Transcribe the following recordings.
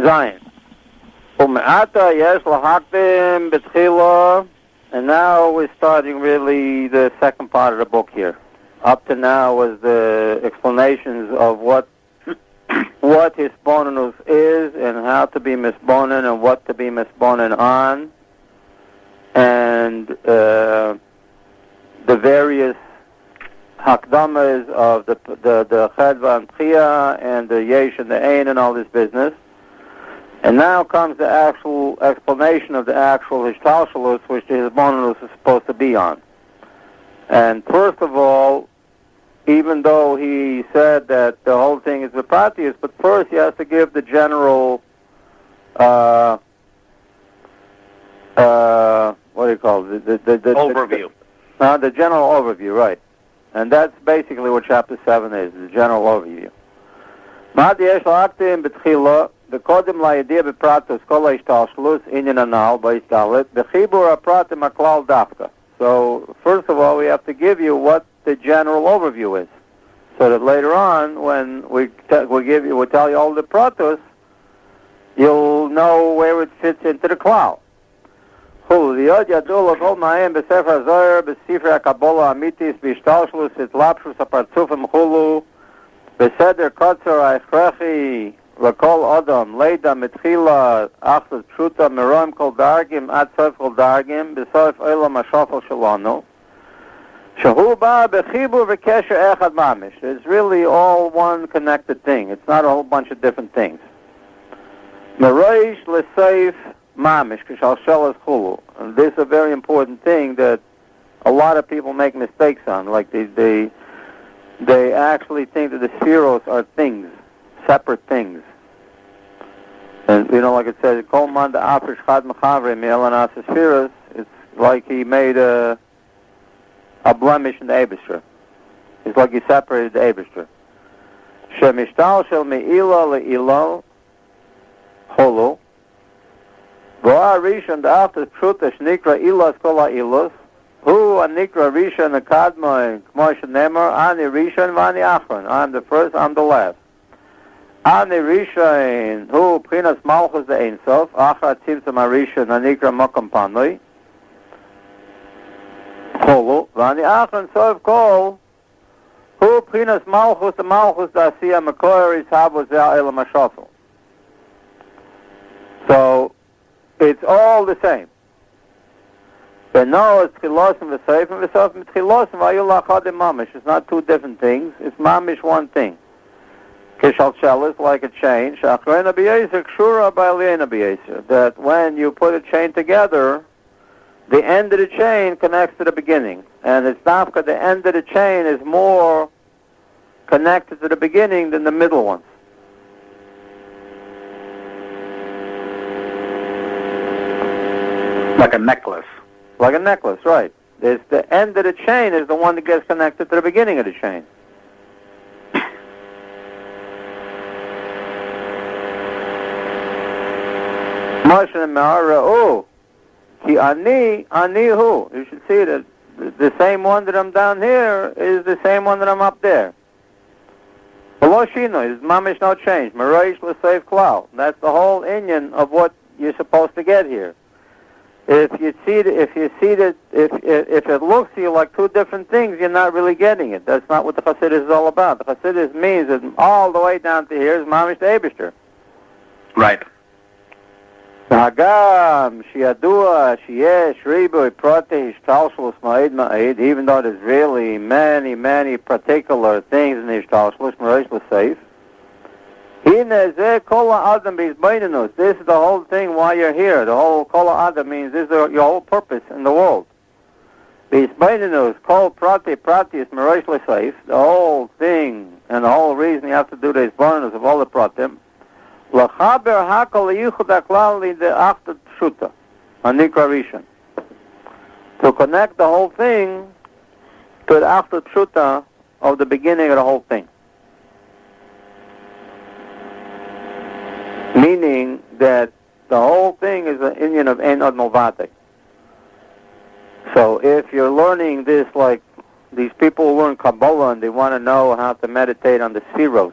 Zion. Ume'ata yesh lahakdim betchila, and now we're starting really the second part of the book here. Up to now was the explanations of what Hitbonenut is and how to be misbonen and what to be misbonen on, and the various hakdamas of the chedva and tchia and the yesh and the ein and all this business. And now comes the actual explanation of the actual Hishtalshelut, which the Hitbonenut is supposed to be on. And first of all, even though he said that the whole thing is Vipatius, but first he has to give the general, what do you call it? The overview. The general overview, right. And that's basically what chapter 7 is, the general overview. The Kodim La'idia Bepratus Kol HaHishtalshelut Inyan Anal Ba'Hishtalet Bechibur HaPratim HaKlal Dafka. So, first of all, we have to give you what the general overview is, so that later on, when we tell you all the pratos, you'll know where it fits into the klal. The Kabbalah Amitis B'Hishtalshelut Hitlapshus HaPartzufim Chulu Beseder Kotzer Ha'Echrechi V'Kol Adam Leida Mitchila Achzat Pshuta Meroim Kol Dargim Ad Sof Kol Dargim B'Sof Olam HaShofel Shalanu Shahu Ba B'Chibur V'Kesher Echad Mamish. It's really all one connected thing. It's not a whole bunch of different things. Meroish L'Seif Mamish K'Shal Shelas Chulu. And this is a very important thing that a lot of people make mistakes on. Like they actually think that the spheros are things, separate things. And, like it says, Kol Man Da'afrish Chad Mechavre Me'elanas Spheros, it's like he made a blemish in the Eibishter. It's like he separated the Eibishter. Shemishtal Shel Me'ila Le'ilo Holo Vo'a Rishon Da'after Pshuta Shnikra Ilas Kol Ha'ilos Hu Anikra Rishon Akadma Kmo Shenemar Ani Rishon V'ani Achron. I'm the first, I'm the last. Ani Rishon Hu Prinas Malchus the Ein Sof Achra Tzimtzum HaRishon Anikra Mokom Panoi Cholu V'ani Achron Sof Kol Hu Prinas Malchus the Malchus the Asiya Mekoyer Ishabu Zeh Elam HaShofel. So it's all the same. But no, it's Tchilosim V'Seifim V'Sofim Tchilosim V'Ayul Achadim Mamish. It's not two different things. It's Mamish one thing. Kishal Shelis, like a chain. Shachrein Abiyesir Kshura Ba'alien Abiyesir. That when you put a chain together, the end of the chain connects to the beginning. And it's not because the end of the chain is more connected to the beginning than the middle ones. Like a necklace. Like a necklace, right. It's the end of the chain is the one that gets connected to the beginning of the chain. Moshe Me'ara, Ki ani hu. You should see that the same one that I'm down here is the same one that I'm up there. Below Shino is mamish no change. Mereish l'seif klal. That's the whole inyan of what you're supposed to get here. If it looks to you like two different things, you're not really getting it. That's not what the Chassidus is all about. The Chassidus means that all the way down to here is mamish the Eibishter. Right. Hagam, Shiadua, Shiesh, Ribu, Prote, Hishtalshelut, Ma'id, Ma'id, even though there's really many, many particular things in the Hishtalshelut, Mereish l'seif. This is the whole thing why you're here. The whole Kol Adam means this is your whole purpose in the world. Hitbonenut, Kol Prati, Prati is Mereish l'seif. The whole thing and the whole reason you have to do the Hitbonenut of all the Pratim. L'chaber hakol yichud haklal li de achtat pshuta, anikra rishon. To connect the whole thing to the achtat pshuta of the beginning of the whole thing. Meaning that the whole thing is an inyan of Ein Od Milvado. So if you're learning this, like these people who learn Kabbalah and they want to know how to meditate on the spheros,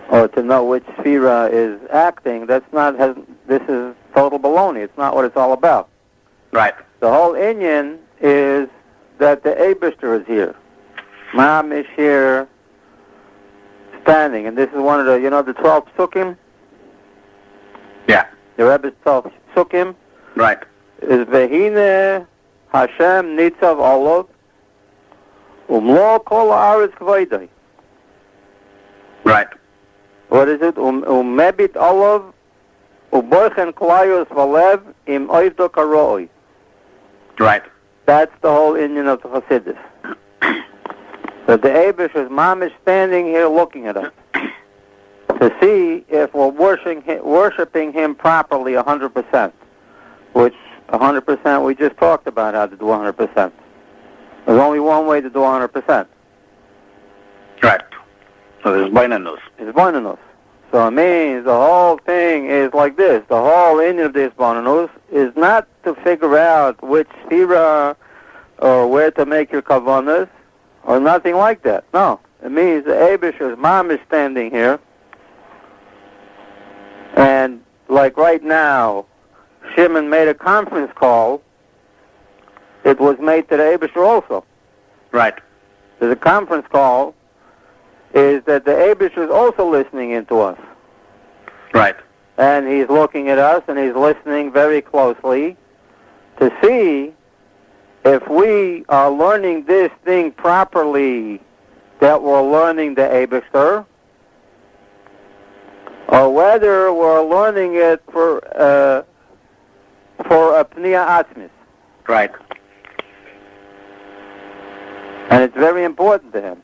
or to know which sphera is acting, this is total baloney. It's not what it's all about. Right. The whole inyan is that the Eibishter is here. Mom is here, standing, and this is one of the, the 12 psukim? Yeah. The Rebbe's 12 psukim? Right. Is Vehine HaShem Nitzav Olav Umlo Kol Haaretz Kvoidai. Right. What is it? Mebit Olav Uboichen Klayos Valev Im Oivdo Karoi. Right. That's the whole Indian of the Chassidus. That the Eibishter's mom is standing here looking at us to see if we're worshiping him properly 100%, which 100% we just talked about how to do 100%. There's only one way to do 100%. Right. So there's Hitbonenut. It's Hitbonenut. So it means the whole thing is like this. The whole Indian of this Hitbonenut is not to figure out which sphera or where to make your kavanas or nothing like that. No. It means the Eibishter's mom is standing here, and like right now, Shimon made a conference call. It was made to the Eibishter also. Right. So the conference call is that the Eibishter is also listening into us. Right. And he's looking at us and he's listening very closely to see if we are learning this thing properly, that we're learning the Eibishter, or whether we're learning it for a Pniya Atzmis. Right. And it's very important to him.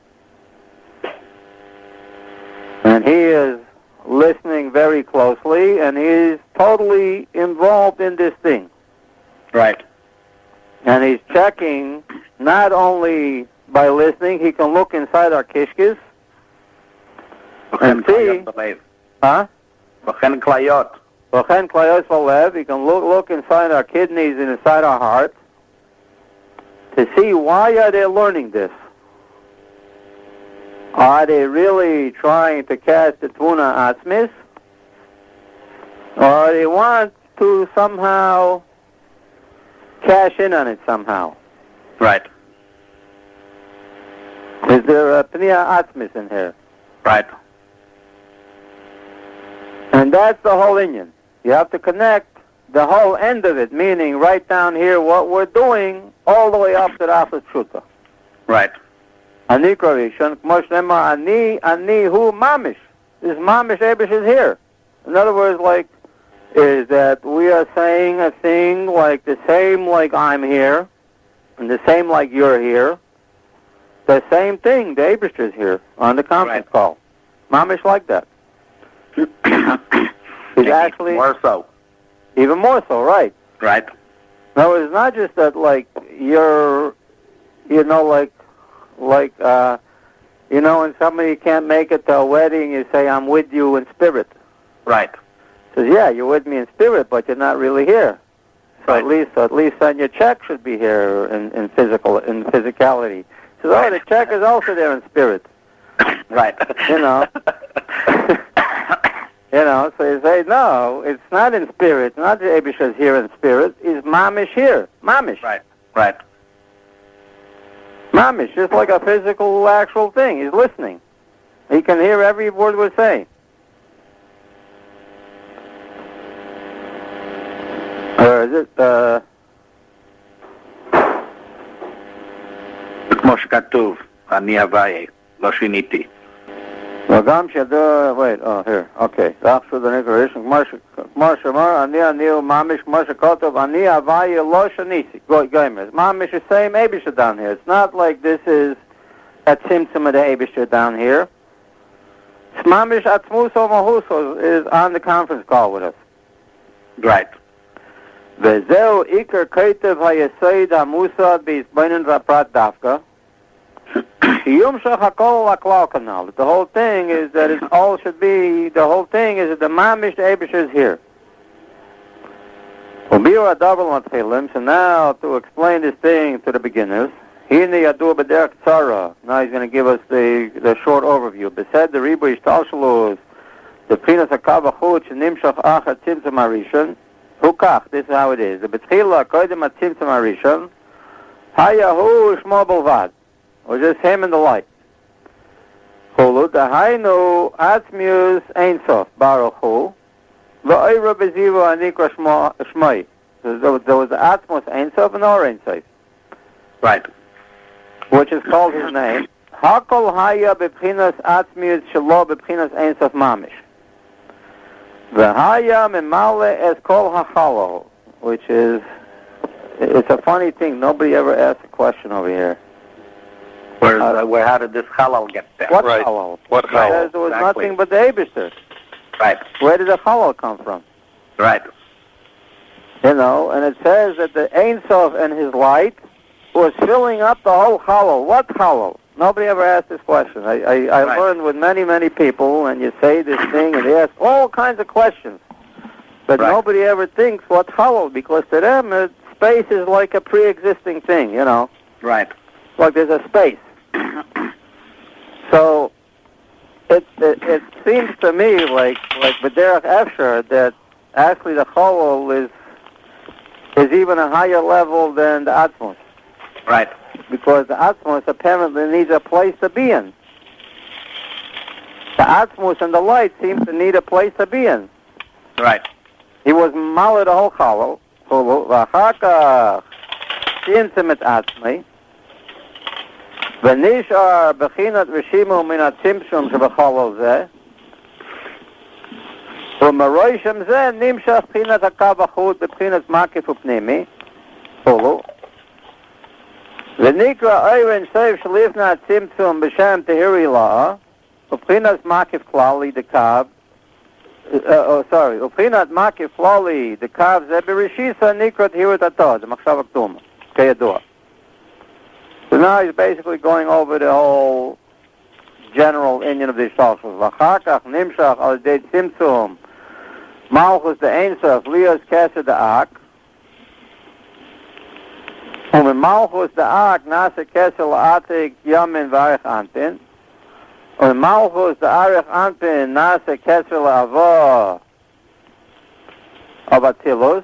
And he is listening very closely, and he's totally involved in this thing. Right. And he's checking, not only by listening, he can look inside our kishkis and see. Huh? V'chen klayot. V'chen klayot v'lev. He can look inside our kidneys and inside our heart to see why are they learning this. Are they really trying to catch the Tvuna Atzmis? Or they want to somehow cash in on it somehow? Right. Is there a Pniya Atzmis in here? Right. And that's the whole Inyan. You have to connect the whole end of it, meaning right down here what we're doing, all the way up to the Afas Pshuta. Right. Ani Kravishon, Kmosh Nema, Ani Hu Mamish. This Mamish Ebish is here. In other words, is that we are saying a thing like the same like I'm here, and the same like you're here. The same thing, the Ebish is here on the conference call. Mamish like that. It's actually more so. Even more so, right. Right. No, it's not just that, you're, when somebody can't make it to a wedding, you say, I'm with you in spirit. Right. Says, yeah, you're with me in spirit, but you're not really here. So Right. at least then your check should be here in physicality. Says, Right. the check is also there in spirit. Right. So you say, no, it's not in spirit. Not the Ebish is here in spirit. It's Mamish here. Mamish. Right. Right. Mamish, just like a physical, actual thing. He's listening. He can hear every word we're saying. Or is it, כמו שכתוב, אני הוויה, לא שיניתי. wait, here, okay. Rachshu the Nicoration, Kmo Shemar, Ani Mamish, Kmo Shekotov, Ani Avaya Lo Shanisi. Goimers. Mamish is same Eibishter down here. It's not like this is a symptom of the Eibishter down here. Mamish Atzmuso Mahuso is on the conference call with us. Right. Vezeu Iker Keitev HaYesod HaMusad B'Hitbonenut V'Prat Dafka. The whole thing is that it all should be, the whole thing is that the Mamish, the Eibishter is here. So now, to explain this thing to the beginners, now he's going to give us the short overview. Seder Hishtalshelut, the Prinus HaKav HaChut Shenimshach Achar Tzimtzum HaRishon, Hukach, this is how it is. The Betchila Kodim HaTzimtzum HaRishon, Hayahu Shmo Belvad, or just him and the light. Chulu, the Hainu Atzmius Ein Sof, Baruch Hu, V'oira Bezivu Anikra Shmoi. There was the Atzmos Ein Sof and Or Ein Sof. Right. Which is called his name. Hakol Haya Bebchinas Atzmius Shelo Bebchinas Ein Sof Mamish. V'haya Memale Es Kol HaChalo, which is, it's a funny thing. Nobody ever asked a question over here. Where how did this halal get there? What halal? What halal? There was exactly. nothing but the Eibishter. Right. Where did the halal come from? Right. You know, and it says that the Ein Sof and his light was filling up the whole halal. What halal? Nobody ever asked this question. I Right. learned with many people, and you say this thing, and they ask all kinds of questions. But Right. nobody ever thinks what halal, because to them, space is like a pre-existing thing, you know. Right. Like there's a space. So it seems to me like B'derech Efshar that actually the halal is even a higher level than the Atzmos. Right. Because the Atzmos apparently needs a place to be in. The Atzmos and the light seem to need a place to be in. Right. He was malad al chalal, v'achaka tzimtzum atzmi, v'nishar bechinat v'shimu min atzimtzum sheb'chalal zeh, v'maroishem zeh nimshach b'chinat hakav hachut b'chinat makif u'pnimi, v'nikra oyren soif shalifna atzimtzum b'shem tehiri la'a, v'chinat makif klali dekav, Uprinat Makif Loli, the Kav Zebirishisa Nikrat Hirat Atah, the Machshav Aktum, Kayadua. So now he's basically going over the whole general Indian of the Hishtalshelut. V'chakach Nimshach Al Dei Tzimtzum, Malchus the Ein Sof, Lios Keser the Ak, and Malchus the Ak, Nasa Keser La'atik Yamin V'arich Antin, und Malchus der Arich Anpin nase Kesser La'avo of Atilus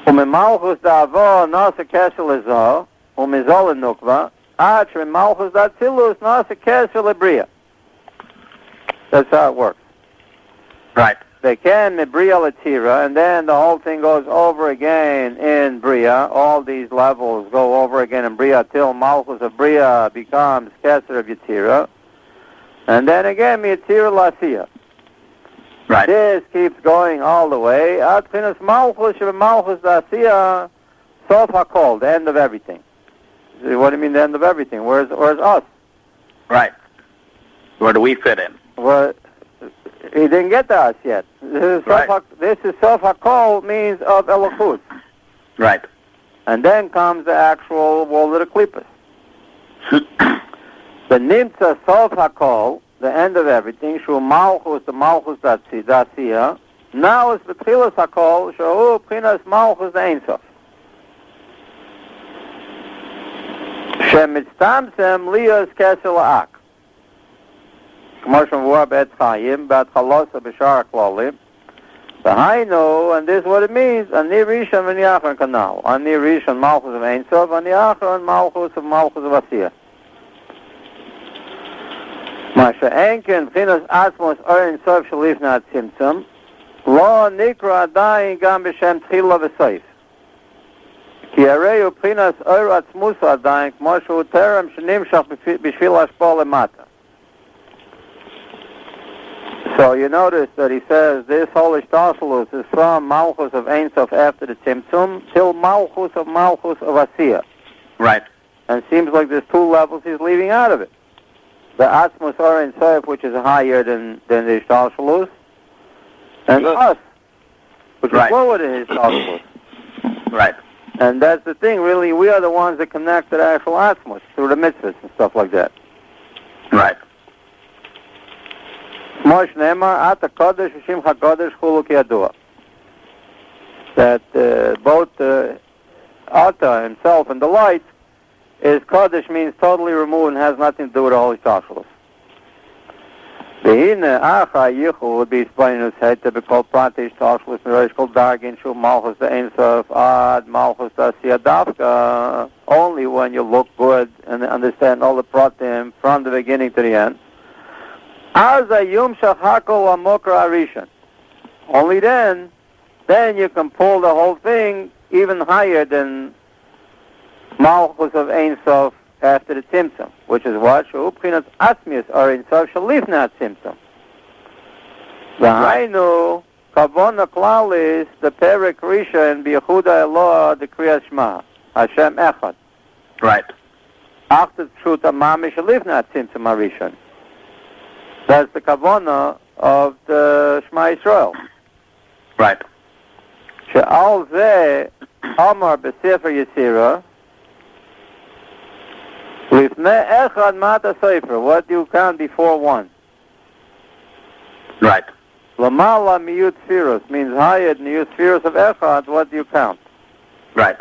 und Malchus der Avo nase Kesser Lezo und Mizol Nukva Ach Malchus der Atilus nase Kesser Lebria. That's how it works. Right. They can Bria Latira, and then the whole thing goes over again in Bria. All these levels go over again in Bria till Malchus of Bria becomes Keser of Yetira. And then again, Yetira Lasia. Right. This keeps going all the way. At Finis Malchus of Malchus Lasia, Sof HaKol, the end of everything. What do you mean, the end of everything? Where's us? Right. Where do we fit in? Well, he didn't get to us yet. This is Sof HaKol means of Elochut. Right. And then comes the actual world of the Klippas. The Nimtza Sof HaKol, the end of everything, Shu Malchus, the Malchus Datsiya, now is the Tchilas HaKol, Shu Prinas Malchus the Ein Sof. Shem Mitztamsem Lios Keser La'ak. Commercial war bet Chaim, bet Chalosa B'Shar HaKlolim. The Hainu, and this is what it means, Ani Rishon V'Niachar Kanal. Ani Rishon Malchus of Ein Sof, Ani Achar Malchus of Asiyah. Masha Enken, Pchinas Atzmos Ein Sof Shalifna Tzimtzum, Lo Nikra Adayin Gam B'Shem Tchila V'Soif. Ki Areu Pchinas Oir Atzmusa Adayin, Kmo Shu Terem Shenimshach B'Shvil Hashpol Lemata. So you notice that he says this whole Hishtalshelut is from Malchus of Ein Sof after the Tzimtzum till Malchus of Asiyah. Right. And it seems like there's two levels he's leaving out of it. The Atzmos or Ein Sof, which is higher than the Hishtalshelut, and us, which is lower than Hishtalshelut. Right. And that's the thing, really, we are the ones that connect to the actual Atzmos through the mitzvahs and stuff like that. Right. Mosh Ne'emar, Ata Kodesh, V'Shim HaKodesh, Chulu Kiyadua. That both Ata himself and the light is Kodesh means totally removed and has nothing to do with the Holy Hishtalshelut. V'hine Shaar HaYichud b'Hitbonenut heter b'kol Seder Hishtalshelut Mirosh kol dargin shu Malchus the Ein Sof ad Malchus Asiyah Dafka. Only when you look good and understand all the pratim from the beginning to the end. Az hayom shachakol amokar arishan. Only then you can pull the whole thing even higher than Malchus of Ein Sof after the Tzimtzum, which is what? She'upchinat atzmius or Ein Sof shalifnat Tzimtzum. V'hainu kavona klal is the perek rishon b'yechuda Eloah the kriyas Shema HaShem echad. Right. After Truta mamish shalifnat Tzimtzum arishon. That's the kavona of the Shema Yisrael. Right. She'al zeh amar b'sefer Yisira lifnei echad mata sefer. What do you count before one? Right. Lamala miyut sfiros means higher than the yut sfiros of echad. What do you count? Right.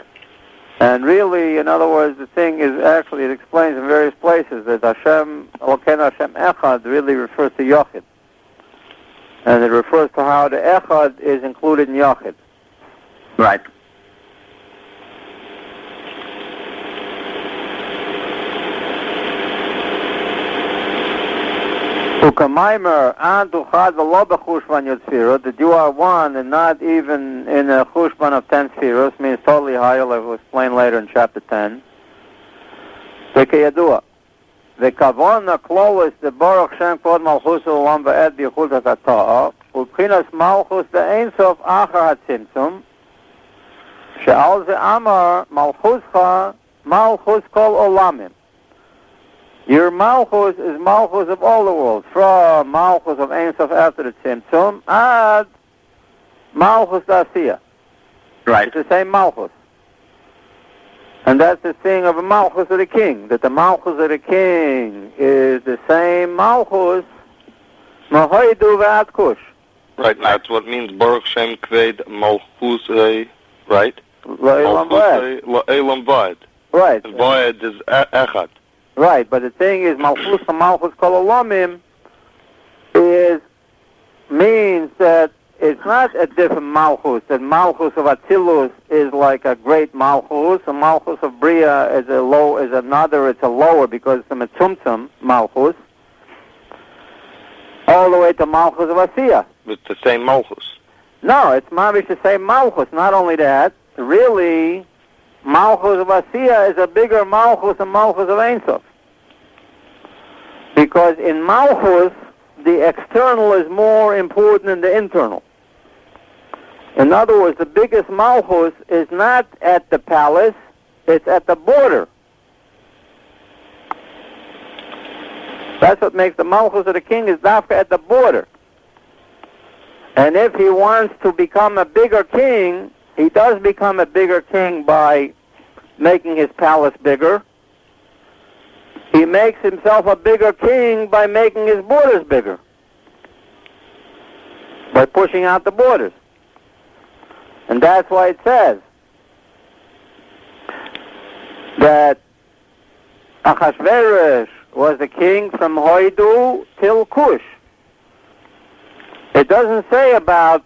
And really, in other words, the thing is actually, it explains in various places that HaShem, Elokeinu HaShem Echad really refers to Yochid. And it refers to how the Echad is included in Yochid. Right. Ukamaimer and Uchad v'lo b'chushban yud sfiros, that you are one and not even in a chushban of 10 sfiros, means totally higher, like we'll explain later in chapter 10. V'keyadua. V'kavona klolis the Baruch Shem Kvod Malchus Olam v'ed b'yichud ha'kata'a, u'pchinas Malchus the Ein Sof achar ha'tzimtzum, she'al ze amar Malchuscha Malchus kol olamim. Your Malchus is Malchus of all the world, from Malchus of Ein Sof after the Tzimtzum, ad Malchus Asiyah. Right. It's the same Malchus. And that's the thing of a Malchus of the king, that the Malchus of the king is the same Malchus, Mahoidu v'ad Kush. Right, that's what means Baruch Shem Kved Malchus, right? La'elam v'ed. La'elam v'ed. Right. And v'ed is echad. Right, but the thing is, Malchus and Malchus Kol Olamim means that it's not a different Malchus. That Malchus of Atzilus is like a great Malchus, and Malchus of Bria is a lower because it's a Metzumtzum Malchus, all the way to Malchus of Asiyah. It's the same Malchus. No, it's Mavish the same Malchus. Not only that, really, Malchus of Asiyah is a bigger Malchus than Malchus of Ein Sof. Because in Malchus, the external is more important than the internal. In other words, the biggest Malchus is not at the palace, it's at the border. That's what makes the Malchus of the king is dafka at the border. And if he wants to become a bigger king, he does become a bigger king by making his palace bigger. He makes himself a bigger king by making his borders bigger, by pushing out the borders. And that's why it says that Achashverosh was the king from Hoidu till Kush. It doesn't say about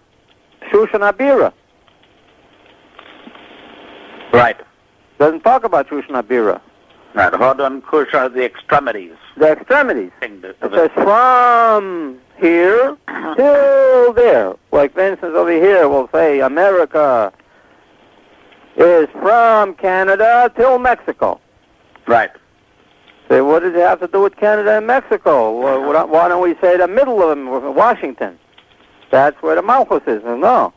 Shushan Abira. Right. Doesn't talk about Shushan Abira. Right. Hodu and Kush are the extremities. The extremities. It says from here till there. Like, for instance, over here we'll say America is from Canada till Mexico. Right. Say, what does it have to do with Canada and Mexico? Well, why don't we say the middle of them, Washington? That's where the Malchus is. No.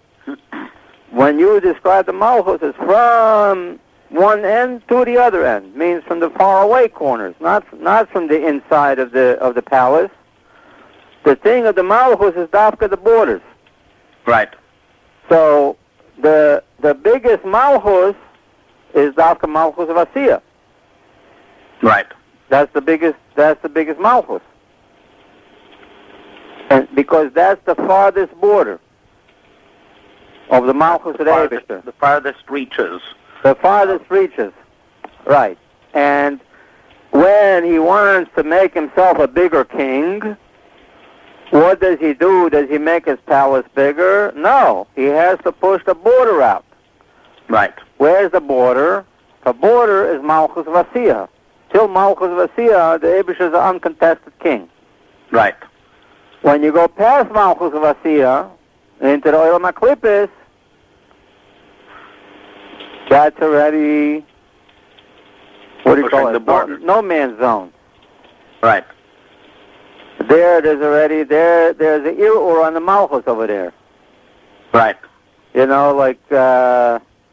When you describe the Malchus, it's from one end to the other end. Means from the faraway corners, not from the inside of the palace. The thing of the Malchus is dafka the borders. Right. So the biggest Malchus is dafka Malchus of Asiyah. Right. That's the biggest Malchus. And because that's the farthest border of the Malchus of the Eibishter. The farthest reaches. The farthest reaches. Right. And when he wants to make himself a bigger king, What does he do? Does he make his palace bigger? No. He has to push the border out. Right. Where's the border? The border is Malchus Vasiyah. Till Malchus Vasiyah, the Eibush is an uncontested king. Right. When you go past Malchus Vasiyah into the Oil Maklipis, that's already, what do you call it? The border. No man's zone. Right. There's an Irur on the Malchus over there. Right. You know, like,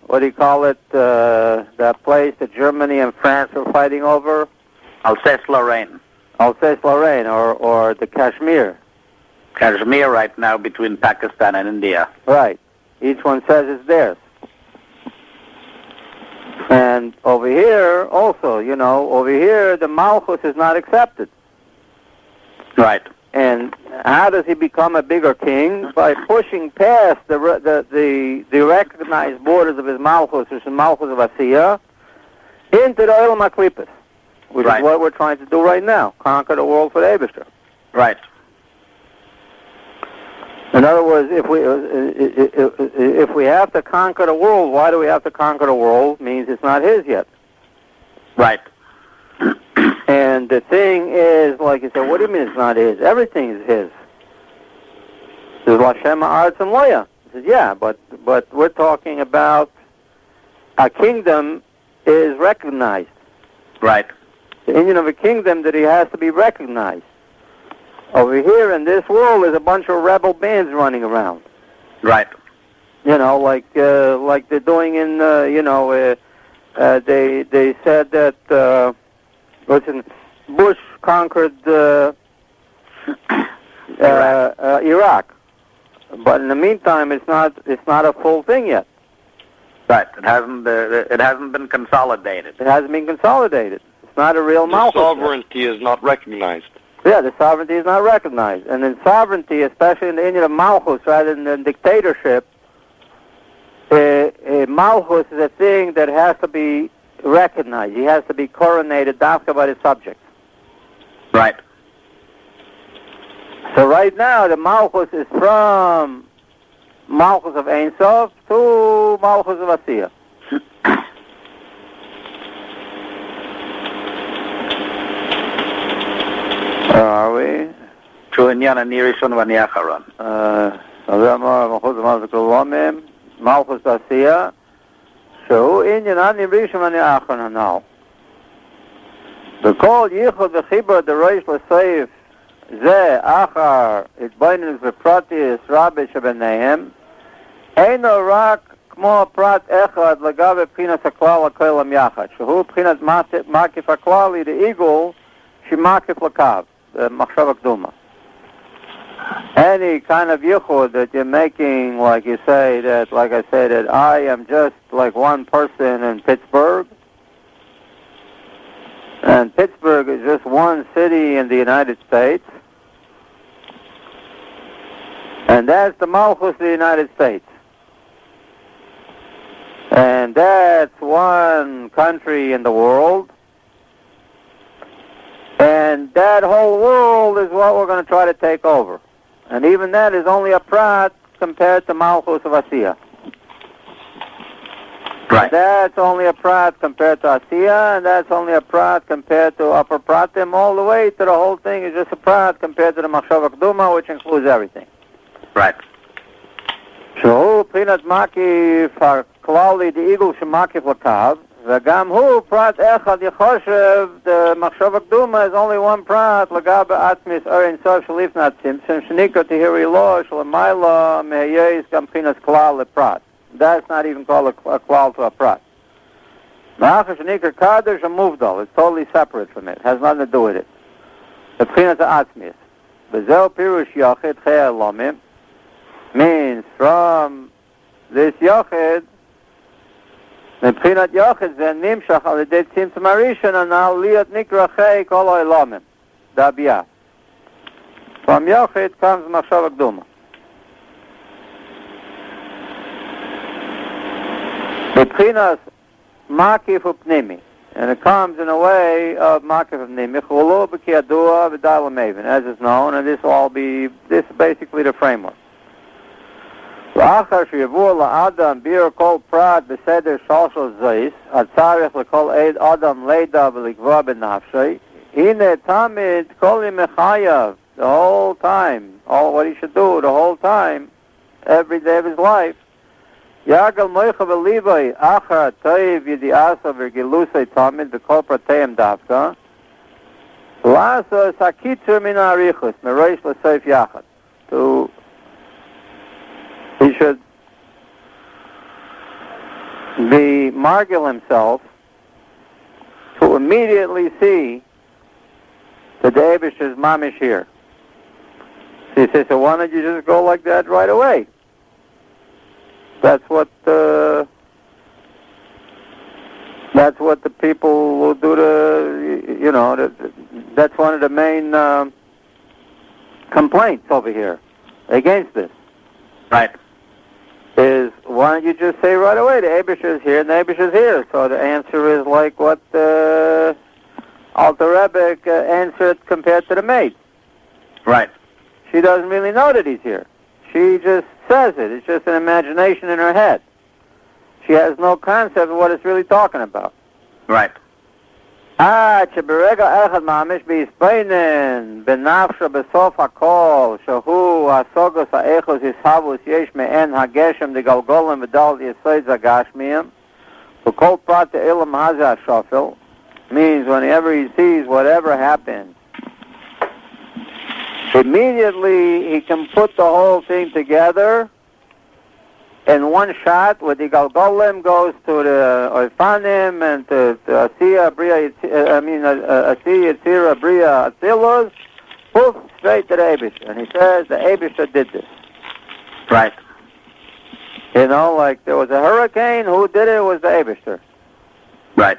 what do you call it? That place that Germany and France were fighting over? Alsace-Lorraine. Alsace-Lorraine, or the Kashmir. Kashmir right now between Pakistan and India. Right. Each one says it's theirs. And over here, also, you know, over here, the Malchus is not accepted. Right. And how does he become a bigger king? By pushing past the recognized borders of his Malchus, which is Malchus of Asiya, into the Oil Maklipis, which is what we're trying to do right now, conquer the world for the Eibishter. Right. In other words, if we have to conquer the world, why do we have to conquer the world? Means it's not his yet. Right. And the thing is, like you said, what do you mean it's not his? Everything is his. There's Lashem Arts and Loya. He says, yeah, but we're talking about a kingdom is recognized. Right. The Indian of a kingdom that he has to be recognized. Over here in this world, there's a bunch of rebel bands running around. Right. You know, like they're doing in, they said that, Bush conquered Iraq, but in the meantime, it's not a full thing yet. Right. It hasn't been consolidated. It hasn't been consolidated. It's not a real Malchus. The sovereignty is not recognized. Yeah, the sovereignty is not recognized, and in sovereignty, especially in the Indian of Malchus, rather than in dictatorship, Malchus is a thing that has to be recognized. He has to be coronated dafka by the subject. Right. So right now, the Malchus is from Malchus of Ein Sof to Malchus of Asiya. Where are we? Chuinyan and Nirishon Vaniacharon. Malchus Asiya. So in Yanani Rishon Vaniacharon now. The call Yichud the Chibur the Reish L'Seif Ze Achar Hitbonenut V'Pratis Rabbi Shebenehem Eino Rak Kmo Prat Echad Lagabe P'chinas HaKlal HaKolam Yachad Shehu P'chinas Makif HaKlali the Eagle Shemakif Lakav the Machshav Akduma. Any kind of yichud that you're making, like you say, that, like I said, that I am just like one person in Pittsburgh, and Pittsburgh is just one city in the United States, and that's the Malchus of the United States. And that's one country in the world, and that whole world is what we're going to try to take over. And even that is only a prat compared to Malchus of Asiya. Right. And that's only a prat compared to Asiya, and that's only a prat compared to Upper Pratim, all the way to the whole thing is just a prat compared to the Machshav Akduma, which includes everything. Right. So, Prinat Makif HaKlali, the Eagle Shemakif Lakav, V'gam hu prat echad yichoshev, the Machshav Akduma is only one prat, Lagabe Atmis Erin Sof Shalifnat Simpson, Shenika Tehiri Lo, Shalamayla, Mehayez Gam Pinas Klal Le Prat. That's not even called a klal to a prat. Ma'acha Shenika Kadesh Amuvdal, it's totally separate from it, has nothing to do with it. The Pinas Atmis. Bezel Pirush Yochid Chei Lomim means from this Yochid, the Prinat Yochid then Nimshach al Yedei Tzimtzum Harishon and now Liat Nikra Chei Kol Olamim. Dabiyah. From Yochid comes Machshav Akduma. The Prinas Makif Upnimi. And it comes in a way of Makav Nimichulu, B'Kiadua, V'Dalamavin, as is known, and this is basically the framework. L'achar sheyavur la'adam bir kol prat b'seder Hishtalshelut zeis, atzarech l'kol eid adam leida v'likva b'nafshay, hine tamid kol imechayav, the whole time, all what he should do the whole time, every day of his life, Yagal moicha v'livay achar toiv yidiasa v'gilusay tamid v'kol prateim davka, l'asa sakitzur min ha'arichus, mereish l'seif yachad, he should be margil himself to immediately see that the Eibush is mamish here. So he says, so why don't you just go like that right away? That's what the people will do that's one of the main complaints over here against this. Right. Is why don't you just say right away the Eibush is here and the Eibush is here? So the answer is like what Alter Rebbe answered compared to the maid. Right. She doesn't really know that he's here. She just says it. It's just an imagination in her head. She has no concept of what it's really talking about. Right. שברega אחד ממש ביספיינן בנפשו בסוף הכל שהוא הסוגוס האיכוס יסהבוס יש מעין הגשם דגלגולם ודל יסוד הגשמיים וכל פרט האילם הזה השופל means whenever he sees whatever happens, immediately he can put the whole thing together in one shot, where the Galgolim goes to the Oifanim and to Asiya, Bria, Asiya, Yetzira, Bria, Atzilus, poof, straight to the Eibush. And he says the Eibush did this. Right. You know, like there was a hurricane, who did it? It was the Eibush. Right.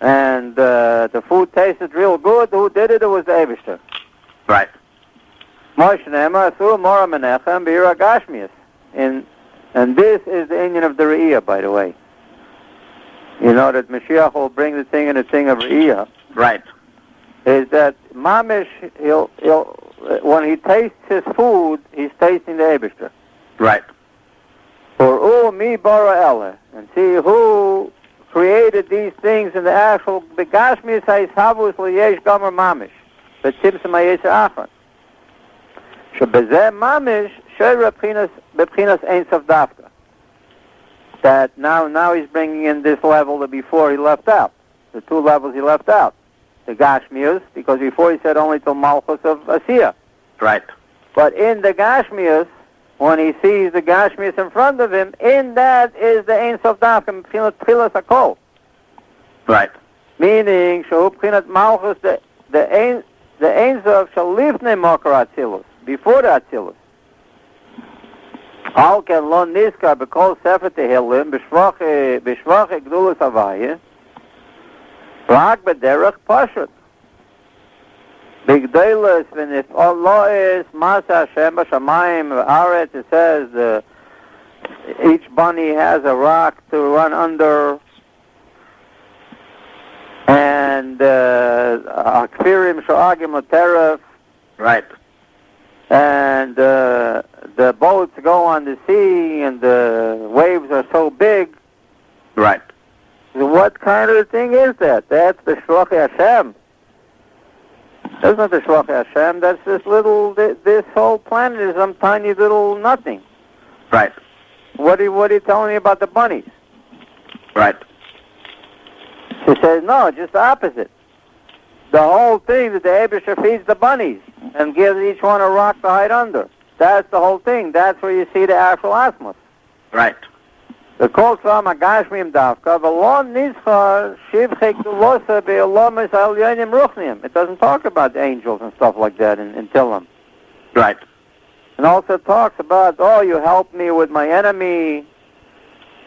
And the food tasted real good, who did it? It was the Eibush. Right. Moshe Ne'emar, Asu, Mora Menechem, Be'ira Gashmias. And this is the Indian of the Re'iyah, by the way. You know that Mashiach will bring the thing in the thing of Re'iyah. Right. Is that Mamish, he'll when he tastes his food, he's tasting the Eibishter. Right. For mi bara ele, and see who created these things in the actual Begashmi says Havus Liyesh Gomer Mamish, but Timsa Mayesh Achon. Shebezeh Mamish Beprinas Ein Sof Dafka. That now he's bringing in this level that before he left out. The two levels he left out. The Gashmius, because before he said only till Malchus of Asiya. Right. But in the Gashmius, when he sees the Gashmius in front of him, in that is the Ein Sof Dafka, Beprinas Hakol. Right. Meaning, Shehu Beprinas Malchus, the Ein Sof Shalifnei Mokar Atzilus, before the Atzilus. Al ken lo niskar bekol sefer tehillim b'shvache gdulus havaya rak b'derech pashut b'gdeilas v'nif lo'is masa Hashem b'shamayim v'aretz. It says each bunny has a rock to run under, and akfirim sho'agim l'teref. Right. And the boats go on the sea, and the waves are so big. Right. So what kind of thing is that? That's the Shlochei Hashem. That's not the Shlochei Hashem. That's this whole planet is some tiny little nothing. Right. What are you telling me about the bunnies? Right. She says, no, just the opposite. The whole thing that the Eibusher feeds the bunnies and gives each one a rock to hide under. That's the whole thing. That's where you see the actual asmos. Right. The kol tzam agashmim davka v'lo nizchar shivchek dulosa be'olomis alyonim ruchniim. It doesn't talk about the angels and stuff like that in Tillim. Right. And also talks about, oh, you helped me with my enemy.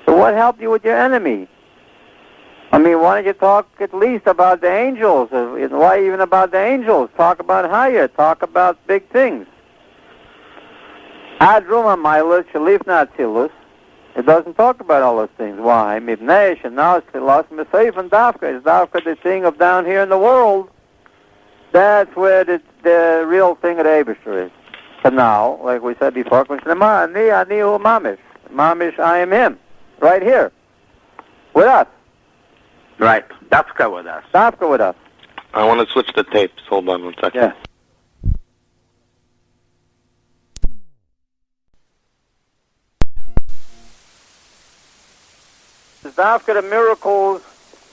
So what helped you with your enemy? I mean, why don't you talk at least about the angels? Why even about the angels? Talk about higher. Talk about big things. Ad Ruma Milet Shalifna Atzilus It doesn't talk about all those things. Why? Mibnei, and now it's lost Mesayif and Dafka. It's Dafka, the thing of down here in the world. That's where the real thing of the Eibusher is. But now, like we said before, ani hu mamish. Mamish, I am him. Right here. With us. Right. Dafka with us. Dafka with us. I want to switch the tapes. Hold on 1 second. Yeah. It's Dafka the miracles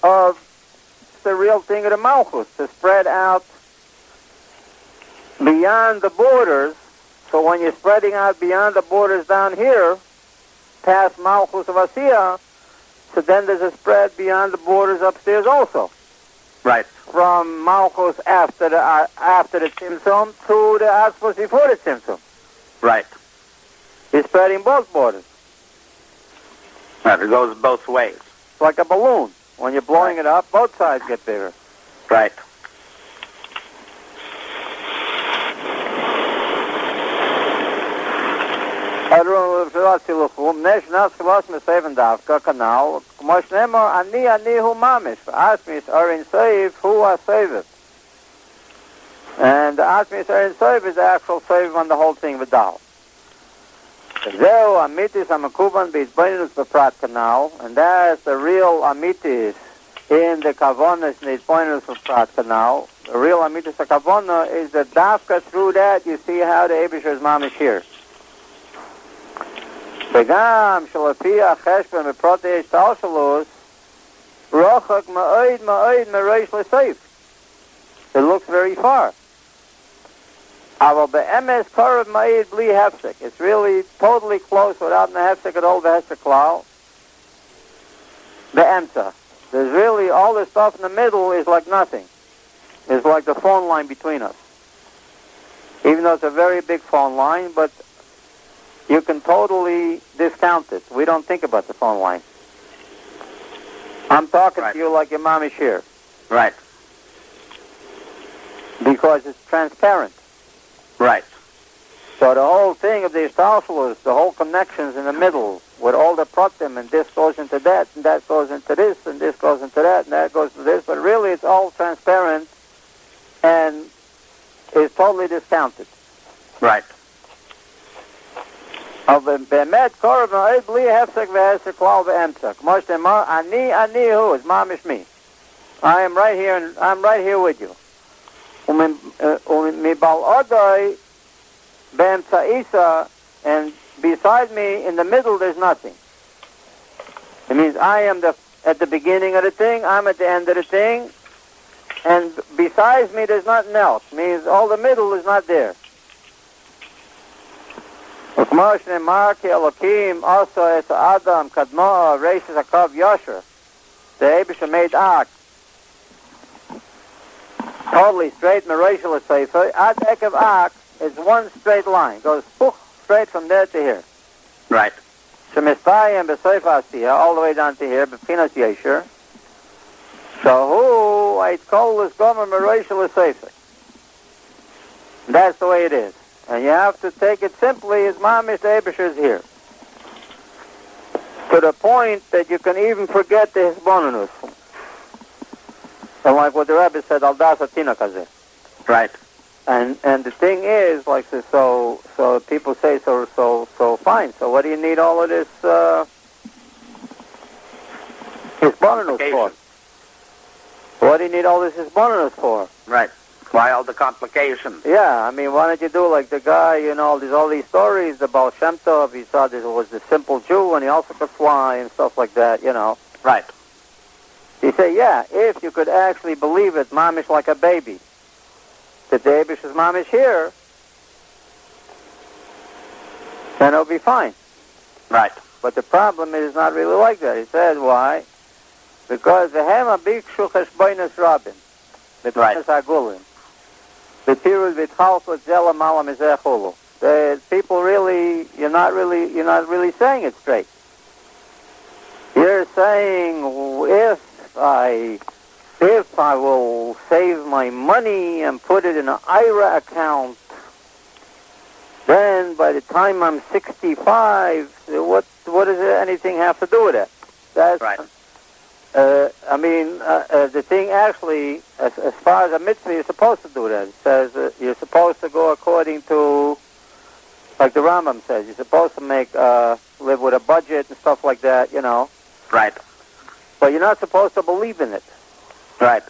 of the real thing of the Malchus, to spread out beyond the borders. So when you're spreading out beyond the borders down here, past Malchus of Asiya, so then there's a spread beyond the borders upstairs also. Right. From Malchus after the Tzimtzum to the Atzmos before the Tzimtzum. Right. You're spreading both borders. Right. It goes both ways. It's like a balloon. When you're blowing it up, both sides get bigger. Right. Canal. Ani hu mamish. Asmis are in save who are saved. And the Asmis are in save is the actual save on the whole thing with Dal. Zeu amitis amakuban Hitbonenut beprat canal, and that's the real amitis in the kavonas in Hitbonenut beprat canal. The real amitis of kavona is that dafka through that you see how the Eibusher is mamish here. וגם שלפי החשבון בפרוטי השתלשלות רוחק מאוד מאוד מריש לסייף. It looks very far. אבל באמס קרוב מאוד בלי הפסק. It's really totally close without no הפסק at all, בהפסק כלל. באמצע. There's really all the stuff in the middle is like nothing. It's like the phone line between us. Even though it's a very big phone line, but you can totally discount it. We don't think about the phone line. I'm talking to you like your mom is here. Right. Because it's transparent. Right. So the whole thing of the Hishtalshelut, the whole connections in the middle, with all the pratim, and this goes into that, and that goes into this, and this goes into that, and that goes to this, but really it's all transparent and is totally discounted. Right. אבל באמת קורב מאוד בלי הפסק והפסק כלל באמצע. כמו שנאמר, אני הוא, is mamish me. I am right here, and I'm right here with you. ומבעל עודוי באמצע isa, and beside me, in the middle, there's nothing. It means I am at the beginning of the thing, I'm at the end of the thing, and besides me, there's nothing else. It means all the middle is not there. וכמו שנאמר כי אלוקים עשה את האדם קדמו רשת הקו יושר. The Eibusher made Ak totally straight מריש לסייפה. Ad Ekev Ak is one straight line. Goes straight from there to here. Right. שמסתיים בסייפה עשייה, all the way down to here, בבחינת ישר. שהוא היתקול לסגומר מריש לסייפה. That's the way it is. And you have to take it simply as mamish the Eibusher is here. To the point that you can even forget the Hitbonenut. And like what the Rebbe said, al das atina kazeh. Right. And the thing is, like so people say so fine. So what do you need all of this Hitbonenut for? What do you need all this Hitbonenut for? Right. Why all the complications? Yeah, I mean, why don't you do like the guy, you know, all these stories, the Baal Shem Tov, he saw this was the simple Jew and he also could fly and stuff like that, you know. Right. You say, yeah, if you could actually believe it, mamish like a baby, that the Eibusher's mamish here, then it'll be fine. Right. But the problem is not really like that. He said, why? Because the Hema Bikshu Cheshboinus Rabin, the B'nus Hagulim, the Tirul V'Tchalkot Zela Malam Ezechulu. The people really, you're not really saying it straight. You're saying, if I will save my money and put it in an IRA account, then by the time I'm 65, what what does anything have to do with it? That's Right. The thing actually, as far as a mitzvah, you're supposed to do that. It says you're supposed to go according to, like the Rambam says, you're supposed to live with a budget and stuff like that, Right. But you're not supposed to believe in it. Right.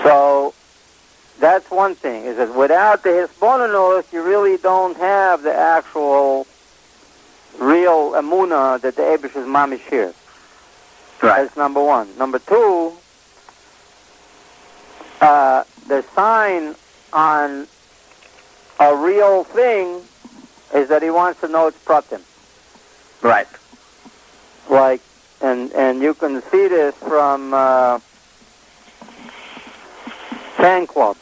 So that's one thing, is that without the Hitbonenut, you really don't have the actual real emunah that the Eibush is mamish here. Right. That's number one. Number two, the sign on a real thing is that he wants to know its pratim. Right. Like, and you can see this from fan clubs.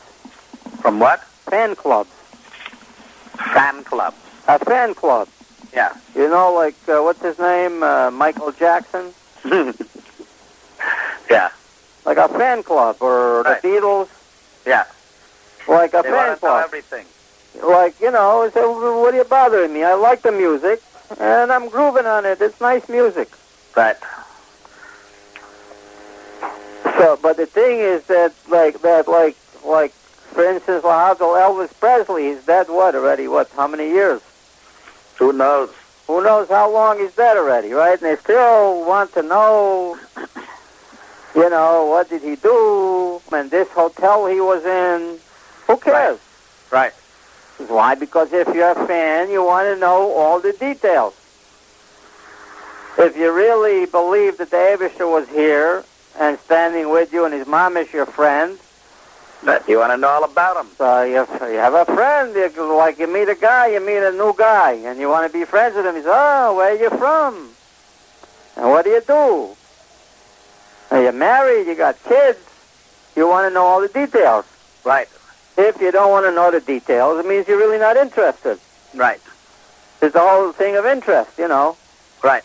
From what? Fan clubs. Fan club. A fan club. Yeah. Like, what's his name? Michael Jackson? Yeah. Like a fan club, or Right. the Beatles. Yeah. Like a They fan want to know club. everything. Like, say, what are you bothering me? I like the music, and I'm grooving on it. It's nice music. Right. So, but the thing is that, like, for instance, Elvis Presley, he's dead, how many years? Who knows? Who knows how long he's dead already, right? And they still want to know, what did he do? And this hotel he was in. Who cares? Right. Why? Because if you're a fan, you want to know all the details. If you really believe that the Eibusher was here and standing with you and his mom is your friend, But you want to know all about him. so you have a friend, you meet a guy, you meet a new guy, and you want to be friends with him. He says, oh, where are you from? And what do you do? Are you married? You got kids? You want to know all the details. Right. If you don't want to know the details, it means you're really not interested. Right. It's the whole thing of interest, Right.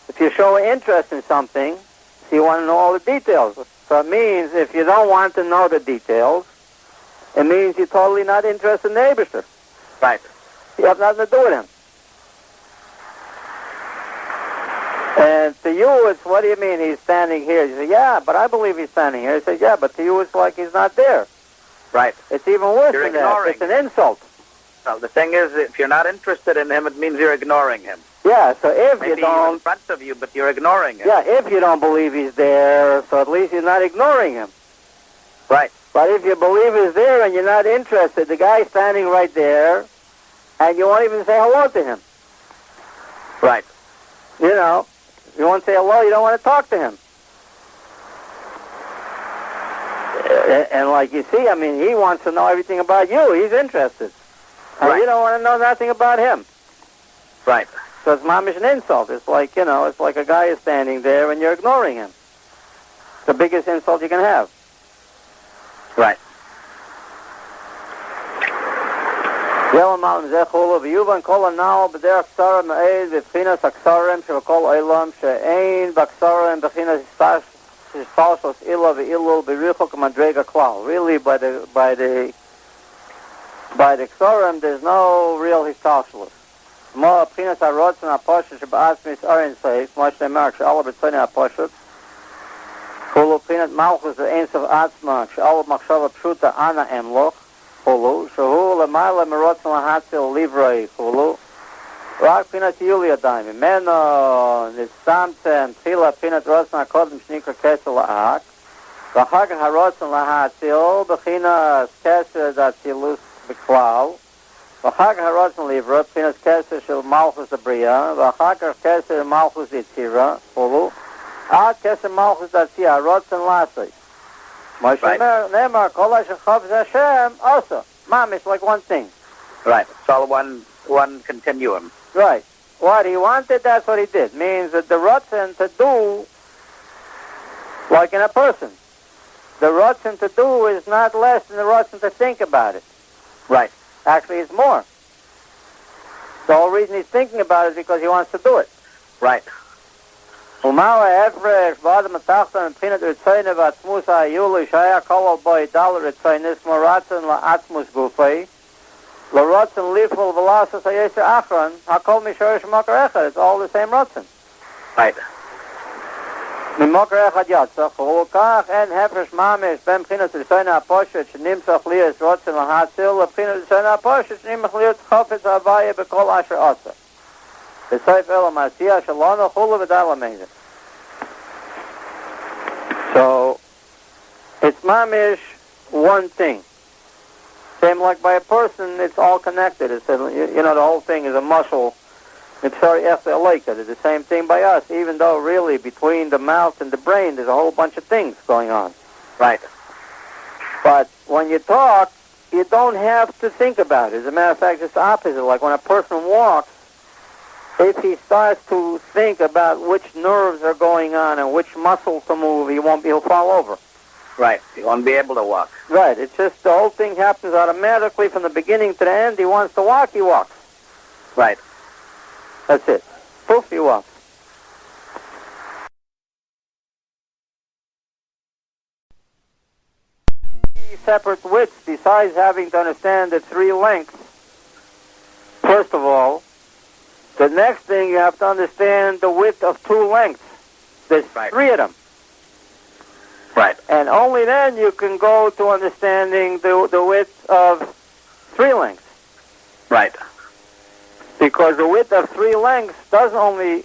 If you show interest in something, so you want to know all the details. So it means if you don't want to know the details, it means you're totally not interested in the Eibusher. Right. You have nothing to do with him. And to you, it's, what do you mean he's standing here? You say, yeah, but I believe he's standing here. You say, yeah, but to you it's like he's not there. Right. It's even worse You're than that. ignoring It's an insult. Well, the thing is, if you're not interested in him, it means you're ignoring him. Yeah, so if Maybe you he's in don't... front of you, but you're ignoring him. Yeah, if you don't believe he's there, so at least you're not ignoring him. Right. But if you believe he's there and you're not interested, the guy's standing right there, and you won't even say hello to him. Right. You won't say hello, you don't want to talk to him. And like you see, he wants to know everything about you. He's interested. And Right. you don't want to know nothing about him. Right. So it's mamish an insult. It's like, it's like a guy is standing there and you're ignoring him. It's the biggest insult you can have. Right. זהו מעלם זה חולו ויובן כל הנעל בדרך קצרה מעיד בבחינס הקצרם שבכל עולם שאין בקצרם בחינס השתלשלות אילה ואילול בריחו כמדרגה כלל. Really, by the Ksorim, there's no real Hishtalshelut. כמו הבחינס הרוצן הפושט שבעצמיס אורן סייף, כמו שנאמר, כשאלה ברצוני הפושט, כולו בחינת מלכוס ואינסוף עצמה, כשאלה מחשבה פשוטה אנא אמלוך, כולו, שהוא למעלה מרוצן להציל ליברוי, כולו, רק בחינת יולי עדיין, ממנו נצטמצם תחילה בחינת רוצן הקודם שנקרא כסר לאק, ואחר כך הרוצן להציל בחינת כסר דאצילוס בכלל, ואחר כך הרוצן ליברוי, בחינת כסר של מלכוס הבריאה, ואחר כך כסר מלכוס יצירה, כולו, עד כסר מלכוס דאציל, הרוצן לעשי. My Neymar, Kol Asher Chavz Hashem, also. Mom, it's like one thing. Right. It's all one continuum. Right. What he wanted, that's what he did. Means that the Ratzon to do, like in a person, the Ratzon to do is not less than the Ratzon to think about it. Right. Actually, it's more. The whole reason he's thinking about it is because he wants to do it. Right. ומהו ההפרש באדם התחתון מבחינת רצוני ועצמוס היולי שהיה כל על בו ידל רצוני כמו רצון לעצמוס גופי L'rotzen lifol v'lasas hayeser achron, hakol mishorish makar echad. It's all the same rotzen. Right. ממוקר אחד יצא, ולכך אין הפרש ממש בין בחינת רצון הפושט שנמשך להיות רוצן להציל לבחינת רצון הפושט שנמשך להיות חופץ ההוויה בכל אשר עשה. בסוף אלו מעשייה שלנו חולו ודאי למזה. So, it's mamish one thing. Same like by a person, it's all connected. It's the whole thing is a muscle. It's the same thing by us, even though really between the mouth and the brain there's a whole bunch of things going on. Right. But when you talk, you don't have to think about it. As a matter of fact, it's the opposite. Like when a person walks, if he starts to think about which nerves are going on and which muscles to move, he'll fall over. Right. He won't be able to walk. Right. It's just the whole thing happens automatically from the beginning to the end. He wants to walk, he walks. Right. That's it. Poof, he walks. Separate widths, besides having to understand the three lengths, first of all, the next thing you have to understand the width of two lengths. There's three of them. Right. And only then you can go to understanding the width of three lengths. Right. Because the width of three lengths doesn't only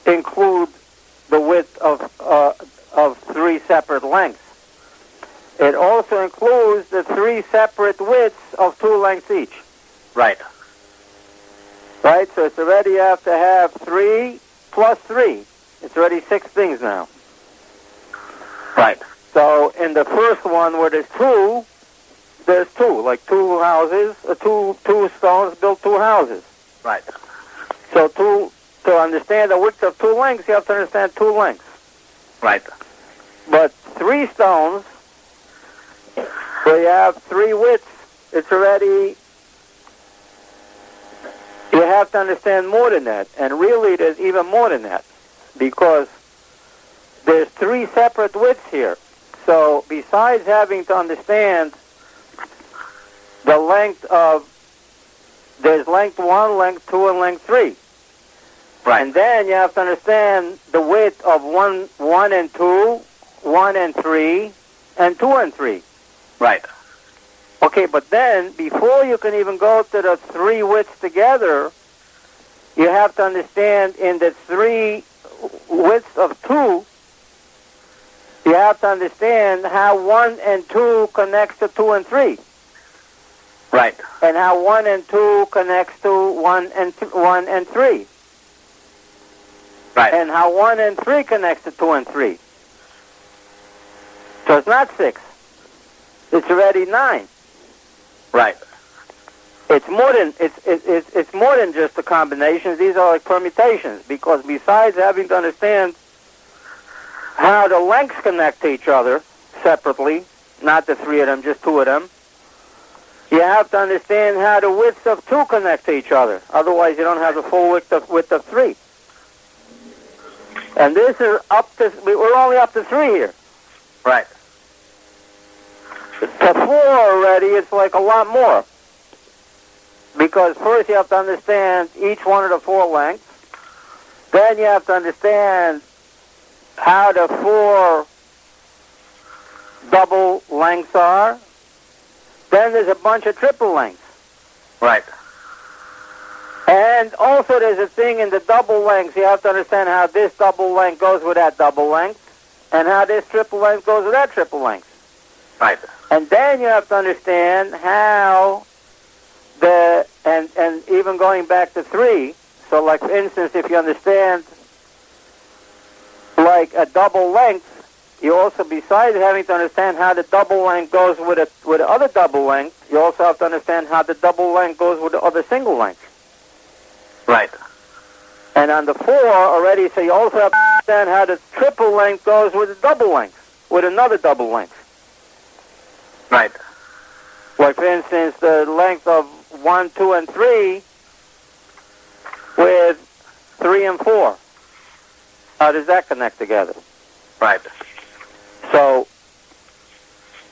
include the width of three separate lengths. It also includes the three separate widths of two lengths each. Right. Right? So it's already you have to have 3 plus 3. It's already 6 things now. Right. So in the first one where there's two, like two houses, two stones build two houses. Right. So to understand the width of two lengths, you have to understand two lengths. Right. But 3 stones, where you have 3 widths, it's already, you have to understand more than that. And really there's even more than that, because there's 3 separate widths here. So besides having to understand the length of, there's length 1, length 2, and length 3. Right. And then you have to understand the width of 1 and 2, 1 and 3, and 2 and 3. Right. Okay, but then before you can even go to the 3 widths together, you have to understand in the 3 widths of 2, you have to understand how 1 and 2 connects to 2 and 3. Right. And how 1 and 2 connects to 1 and 3. Right. And how 1 and 3 connects to 2 and 3. So it's not 6. It's already 9. Right. It's more than just the combinations. These are like permutations, because besides having to understand how the lengths connect to each other separately, not the 3 of them, just 2 of them, you have to understand how the widths of 2 connect to each other. Otherwise, you don't have the full width of 3. And this is we're only up to 3 here. Right. To 4 already, it's like a lot more. Because first you have to understand each one of the 4 lengths. Then you have to understand how the 4 double lengths are. Then there's a bunch of triple lengths. Right. And also there's a thing in the double lengths. You have to understand how this double length goes with that double length, and how this triple length goes with that triple length. Right. And then you have to understand how and even going back to 3, so like for instance, if you understand like a double length, you also, besides having to understand how the double length goes with the other double length, you also have to understand how the double length goes with the other single length. Right. And on the 4 already, so you also have to understand how the triple length goes with the double length, with another double length. Right. Like for instance, the length of 1, 2, and 3 with 3 and 4. How does that connect together? Right. So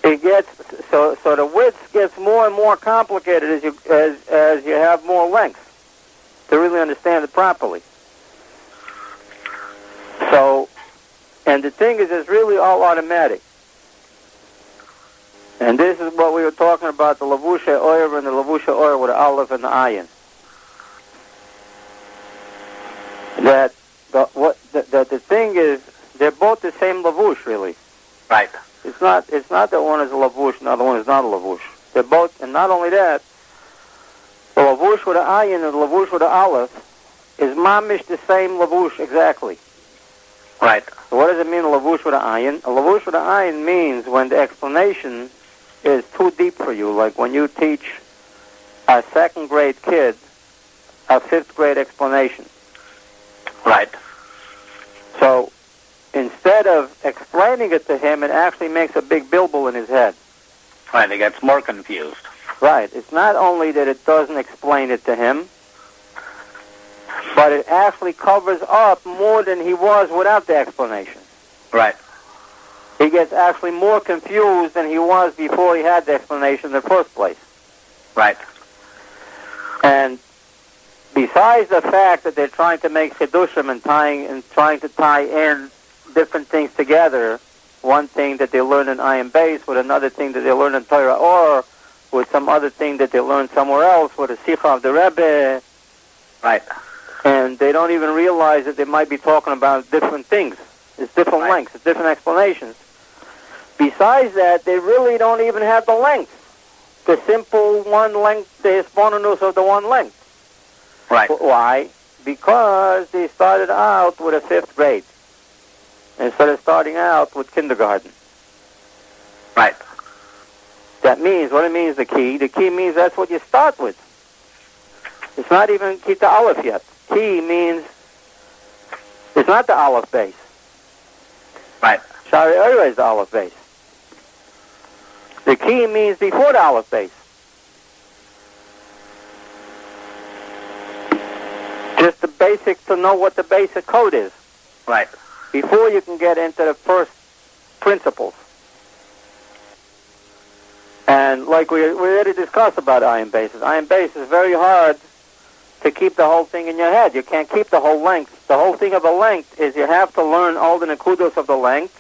it gets so the width gets more and more complicated as you have more length to really understand it properly. So, and the thing is, it's really all automatic. And this is what we were talking about, the Lavusha Oyer and the Lavusha Oyer with the Aleph and the Ayin. That the thing is, they're both the same Lavush, really. Right. It's not that one is a Lavush and the other one is not a Lavush. They're both, and not only that, the Lavush with the Ayin and the Lavush with the Aleph is mamish the same Lavush exactly. Right. So what does it mean, a Lavush with the Ayin? A Lavush with the Ayin means when the explanation is too deep for you, like when you teach a second grade kid a fifth grade explanation. Right. So instead of explaining it to him, it actually makes a big bilbil in his head. Right, he gets more confused. Right. It's not only that it doesn't explain it to him, but it actually covers up more than he was without the explanation. Right. He gets actually more confused than he was before he had the explanation in the first place. Right. And besides the fact that they're trying to make chidushim and trying to tie in different things together, one thing that they learn in Ayin Beis with another thing that they learn in Torah or with some other thing that they learn somewhere else with a Sikha of the Rebbe. Right. And they don't even realize that they might be talking about different things. It's different lengths, it's different explanations. Besides that, they really don't even have the length. The simple one length, the Hitbonenut of the one length. Right. Why? Because they started out with a fifth grade instead of starting out with kindergarten. Right. That means, what it means, the key means that's what you start with. It's not even Kita Aleph yet. Key means it's not the Aleph base. Right. Shaar HaYichud is the Aleph base. The key means before the Aleph base. Just the basic, to know what the basic code is. Right. Before you can get into the first principles. And like we already discussed about Ayin bases. Ayin base is very hard to keep the whole thing in your head. You can't keep the whole length. The whole thing of a length is you have to learn all the nekudos of the length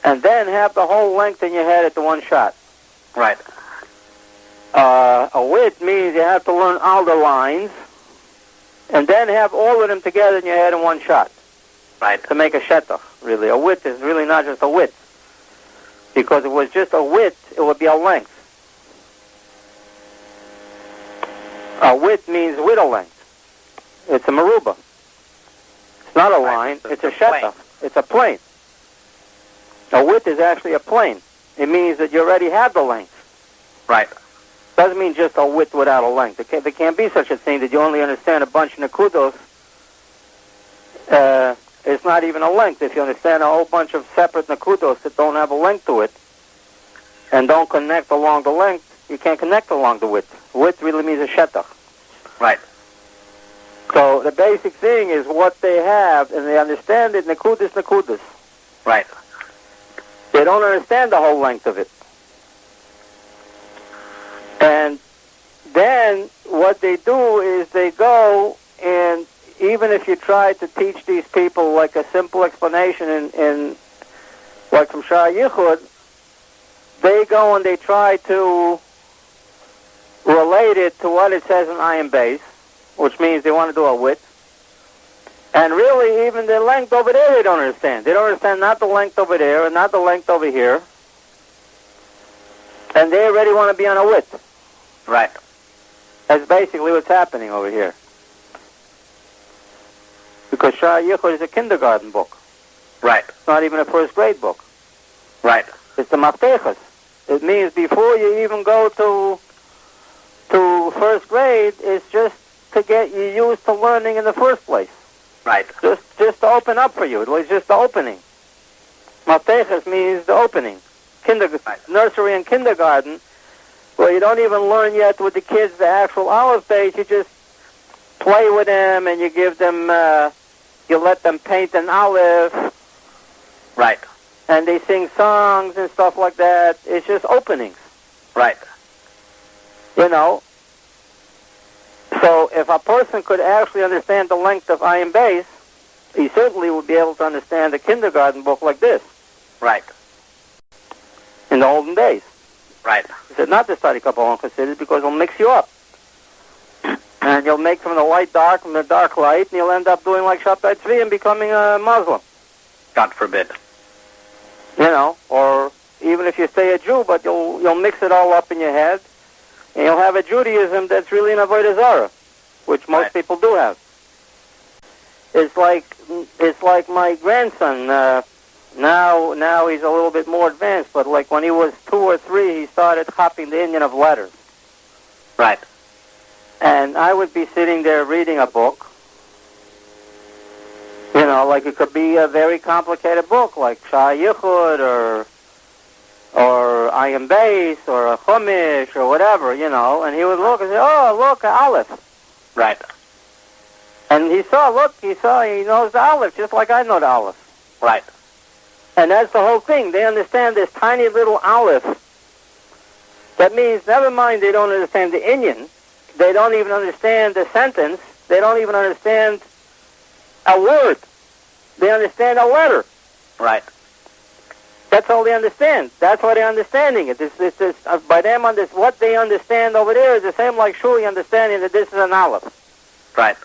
and then have the whole length in your head at the one shot. Right. A width means you have to learn all the lines and then have all of them together in your head in one shot. Right. To make a shetach, really. A width is really not just a width. Because if it was just a width, it would be a length. A width means with a length. It's a maruba. It's not a line, it's a shetach. It's a plane. A width is actually a plane. It means that you already have the length. Right. Doesn't mean just a width without a length. There can't be such a thing that you only understand a bunch of nekudos. It's not even a length. If you understand a whole bunch of separate nekudos that don't have a length to it and don't connect along the length, you can't connect along the width. Width really means a shetach. Right. So the basic thing is what they have, and they understand it, nekudas. Right. They don't understand the whole length of it. And then what they do is they go, and even if you try to teach these people like a simple explanation in like from Shaar HaYichud, they go and they try to relate it to what it says in Ayin Beis, which means they want to do a width. And really, even the length over there, they don't understand. They don't understand not the length over there and not the length over here. And they already want to be on a width. Right. That's basically what's happening over here. Because Shaar HaYichud is a kindergarten book. Right. It's not even a first grade book. Right. It's the maftechas. It means before you even go to first grade, it's just to get you used to learning in the first place. Right. Just to open up for you. It was just the opening. Maftechas means the opening. Nursery and kindergarten, where you don't even learn yet with the kids the actual Aleph base. You just play with them and you give them, you let them paint an Aleph. Right. and they sing songs and stuff like that. It's just openings. Right. You know? So if a person could actually understand the length of Ayin Beis, he certainly would be able to understand a kindergarten book like this. Right. In the olden days. Right. He said not to study Kabbalah and Chassidus because it'll mix you up. And you'll make from the light dark, from the dark light, and you'll end up doing like Shabtai Tzvi and becoming a Muslim. God forbid. You know, or even if you stay a Jew, but you'll mix it all up in your head, and you'll have a Judaism that's really an Avodah Zarah, which most people do have. It's like my grandson. Now he's a little bit more advanced, but like when he was 2 or 3, he started copying the Indian of letters. Right. And I would be sitting there reading a book. You know, like it could be a very complicated book, like Shaar HaYichud or Ayin Beis or a Chumash or whatever, you know. And he would look and say, "Oh, look, Aleph." Right. And he knows the Aleph just like I know the Aleph. Right. And that's the whole thing. They understand this tiny little Aleph. That means, never mind they don't understand the Indian. They don't even understand the sentence. They don't even understand a word. They understand a letter. Right. That's all they understand. That's why they're understanding it. By them, what they understand over there is the same like Shuli understanding that this is an Aleph. Right.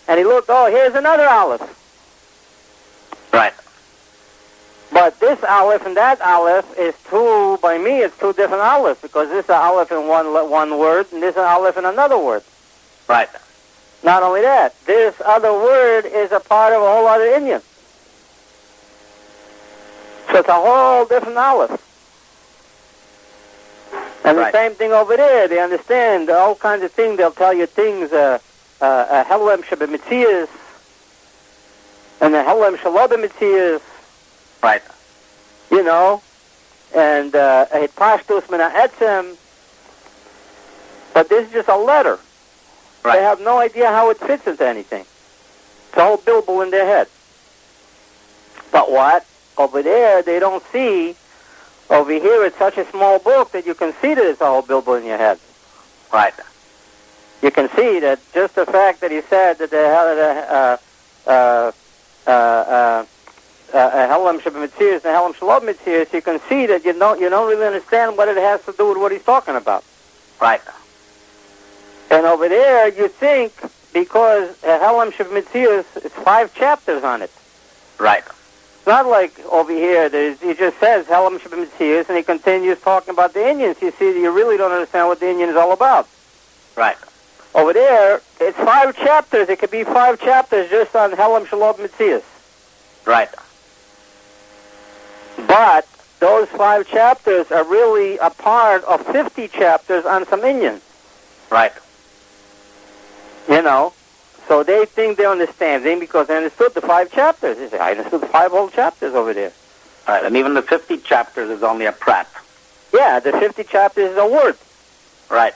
And he looked, oh, here's another Aleph. Right. But this Aleph and that Aleph is by me, it's 2 different Alephs, because this is an Aleph in one word, and this is an Aleph in another word. Right. Not only that, this other word is a part of a whole other Indian. So it's a whole different Aleph. And the same thing over there, they understand all kinds of things. They'll tell you things, Helem Shebemitzias, and the Helem Shalobemitzias. Right. You know, and Hitpashtus Mina Etzem. But this is just a letter. Right. They have no idea how it fits into anything. It's a whole bilbo in their head. But what? Over there, they don't see. Over here, it's such a small book that you can see that it's a whole bilbo in your head. Right. You can see that just the fact that he said that Helem Shebemitzias and Helem Shalom Mitzias, you can see that you don't really understand what it has to do with what he's talking about. Right. And over there, you think, because Helem Shebemitzias, it's 5 chapters on it. Right. It's not like over here, he just says Helem Shebemitzias, and he continues talking about the Indians. You see, you really don't understand what the Indian is all about. Right. Over there, it's 5 chapters. It could be 5 chapters just on Helem Shalom Mitzias. Right. But those 5 chapters are really a part of 50 chapters on some Indians. Right. You know, so they think they're understanding because they understood the 5 chapters. They say, I understood the 5 whole chapters over there. Right, and even the 50 chapters is only a prat. Yeah, the 50 chapters is a word. Right.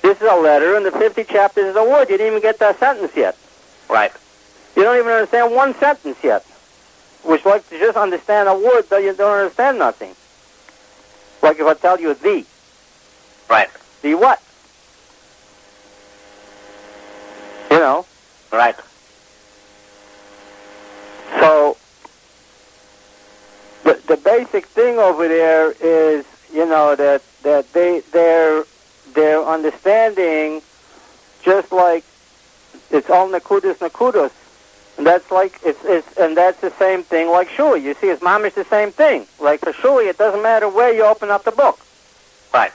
This is a letter, and the 50 chapters is a word. You didn't even get that sentence yet. Right. You don't even understand one sentence yet. Which, like, to just understand a word, though you don't understand nothing. Like if I tell you thee. Right. Thee what? You know? Right. So, the basic thing over there is, you know, that their understanding, just like it's all nakudos. And that's like and that's the same thing like shuli. You see, it's mamish the same thing. Like for shuli, it doesn't matter where you open up the book. Right.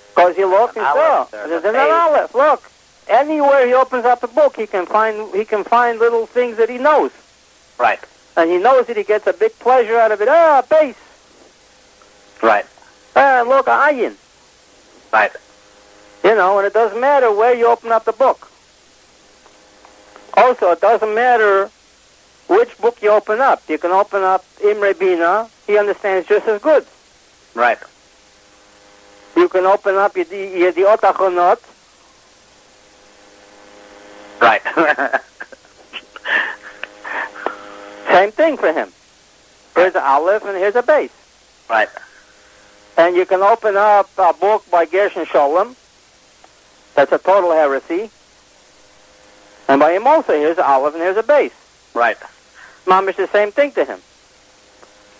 Because you look and there's an aleph. Look, anywhere he opens up the book, he can find little things that he knows. Right. And he knows that he gets a big pleasure out of it. Base. Right. Look, ayin. Right. You know, and it doesn't matter where you open up the book. Also, it doesn't matter which book you open up. You can open up Imre Bina. He understands just as good. Right. You can open up Yediot Achonot. Right. Same thing for him. Here's an aleph and here's a base. Right. And you can open up a book by Gershon Sholem. That's a total heresy. And by him also, here's an aleph and here's a base. Right. Mamish the same thing to him.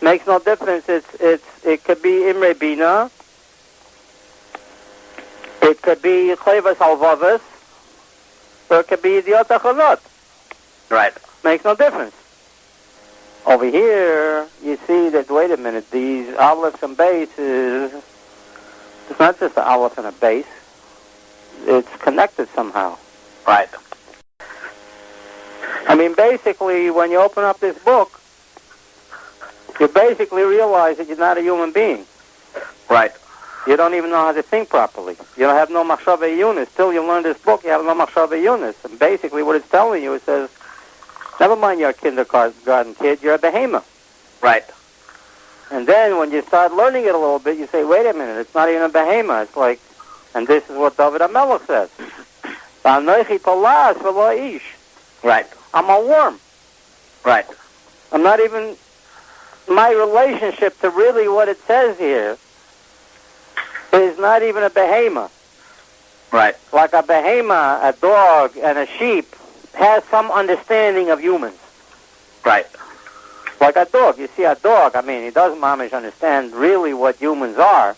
Makes no difference. It could be Imre Bina. It could be Chavas Halvavas. Or it could be Idiot Achanot. Right. Makes no difference. Over here, you see that, wait a minute, these aleph and bases, it's not just an aleph and a base. It's connected somehow. Right. I mean, basically, when you open up this book, you basically realize that you're not a human being. Right. You don't even know how to think properly. You don't have no machshava yunis. Till you learn this book, you have no machshava yunis. And basically what it's telling you, it says, never mind you're a kindergarten kid, you're a behemoth. Right. And then when you start learning it a little bit, you say, wait a minute, it's not even a behemoth. It's like, and this is what David HaMelech says. Right. I'm a worm. Right. I'm not even, my relationship to really what it says here is not even a behemoth. Right. Like a behemoth, a dog, and a sheep has some understanding of humans. Right. Like a dog. You see a dog, I mean, he doesn't mamish understand really what humans are.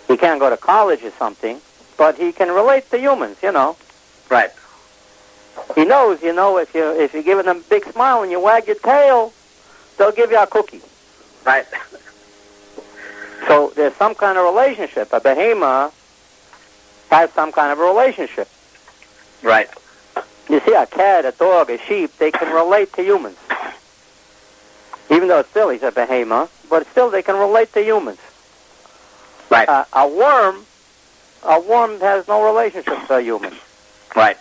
He can't go to college or something, but he can relate to humans, you know. Right. He knows, you know, if you're giving them a big smile and you wag your tail, they'll give you a cookie. Right. So there's some kind of relationship. A behemoth has some kind of a relationship. Right. You see a cat, a dog, a sheep, they can relate to humans. Even though still he's a behemoth, but still they can relate to humans. Right. A worm has no relationship to a human. Right.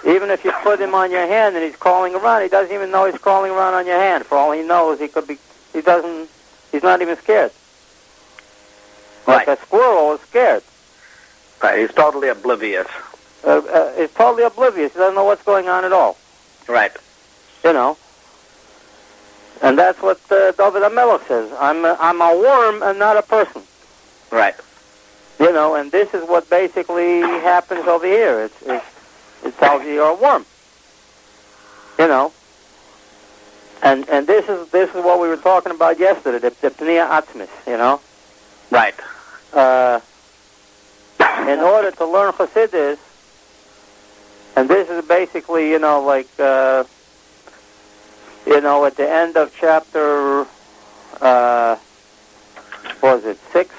Even if you put him on your hand and he's crawling around, he doesn't even know he's crawling around on your hand. For all he knows, he's not even scared. Right. Like a squirrel is scared. Right. He's totally oblivious. He's totally oblivious. He doesn't know what's going on at all. Right. You know. And that's what David HaMelech says. I'm a worm and not a person. Right. You know, and this is what basically happens over here. It tells you you're a worm. You know. And this is what we were talking about yesterday, the Pnei Atzmis, you know. Right. In order to learn Chassidus, and this is basically, you know, like, you know, at the end of chapter, what was it, 6?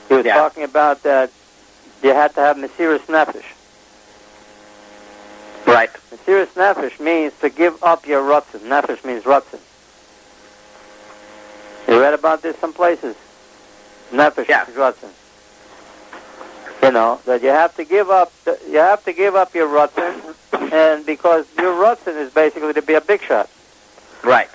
He was talking about that you had to have Mesiras Nefesh. Right. Mesiras Nefesh means to give up your Ratzon. Nefesh means Ratzon. You read about this some places? Nefesh is Ratzon. You know, that you have to give up your Ratzon, and because your Ratzon is basically to be a big shot. Right.